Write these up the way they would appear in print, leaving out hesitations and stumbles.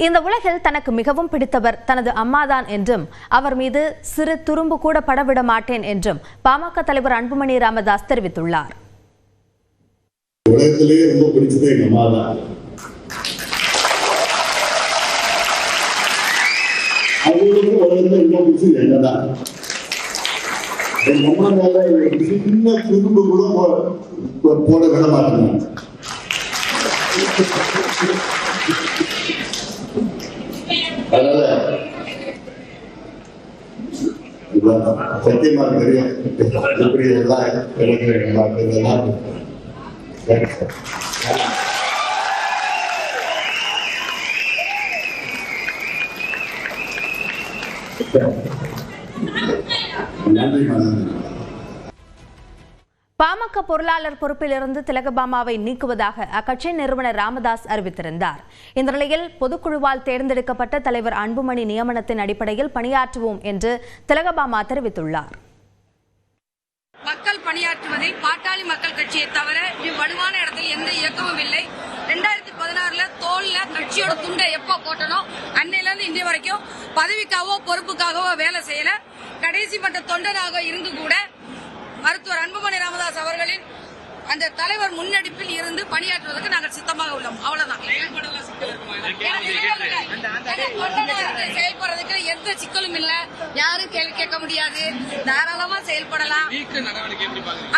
இந்த உலகில் தனக்கு மிகவும் பிடித்தவர் தனது அம்மாதான் என்றும் அவர் மீது சிறு துரும்பு கூட படவிட மாட்டேன் என்றும் பாமக தலைவர் அன்புமணி ராமதாஸ் தெரிவித்துள்ளார். உலகத்திலேயே ரொம்ப பிடிச்சது எங்க அம்மா தான். அவங்களுக்கு உலகத்துல ரொம்ப பிடிச்சது என்னதான். எங்க அம்மா மேல சின்ன துரும்பு கூட போட விட மாட்டேங்க. அதனால சத்தியமா தெரியும் எப்படி எல்லாம் கிடைக்கிறேன். பாமக பொருளாளர் பொறுப்பிலிருந்து திலகபாமாவை நீக்குவதாக அக்கட்சியின் நிறுவனர் ராமதாஸ் அறிவித்திருந்தார். இந்த நிலையில் பொதுக்குழுவால் தேர்ந்தெடுக்கப்பட்ட தலைவர் அன்புமணி நியமனத்தின் அடிப்படையில் பணியாற்றுவோம் என்று திலகபாமா தெரிவித்துள்ளார். மக்கள் பணியாற்றுவதில் பாட்டாளி மக்கள் கட்சியை தவிர வலுவான இடத்தில் எந்த இயக்கமும் இல்லை. 2016 தோல்ல கட்சியோட துண்டை எப்ப போட்டனோ அன்னையில இருந்து இன்றைய வரைக்கும் பதவிக்காகவோ பொறுப்புக்காகவோ வேலை செய்யல. கடைசி மட்ட தொண்டராக இருந்து கூட மருத்துவர் அன்புமணி ராமதாஸ் அவர்களின் அந்த தலைவர் முன்னெடுப்பில் இருந்து பணியாற்றுவதற்கு நாங்கள் சித்தமாக உள்ளோம். அவ்வளவுதான். செயல்படுறதுக்கு எந்த சிக்கலும் இல்ல, யாரும் கேள்வி கேட்க முடியாது, தாராளமா செயல்படலாம்.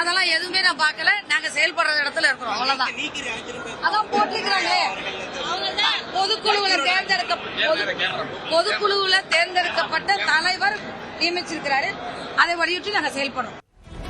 அதெல்லாம் எதுவுமே நான் பார்க்கல. நாங்க செயல்படுற இடத்துல இருக்கிறோம். அவ்வளவுதான். அதான் போட்டிருக்கிறாங்க. பொதுக்குழுவுல தேர்ந்தெடுக்கப்பட்ட தலைவர் நியமிச்சிருக்கிறாரு. அதை வலியுறுத்தி நாங்க செயல்படுறோம்.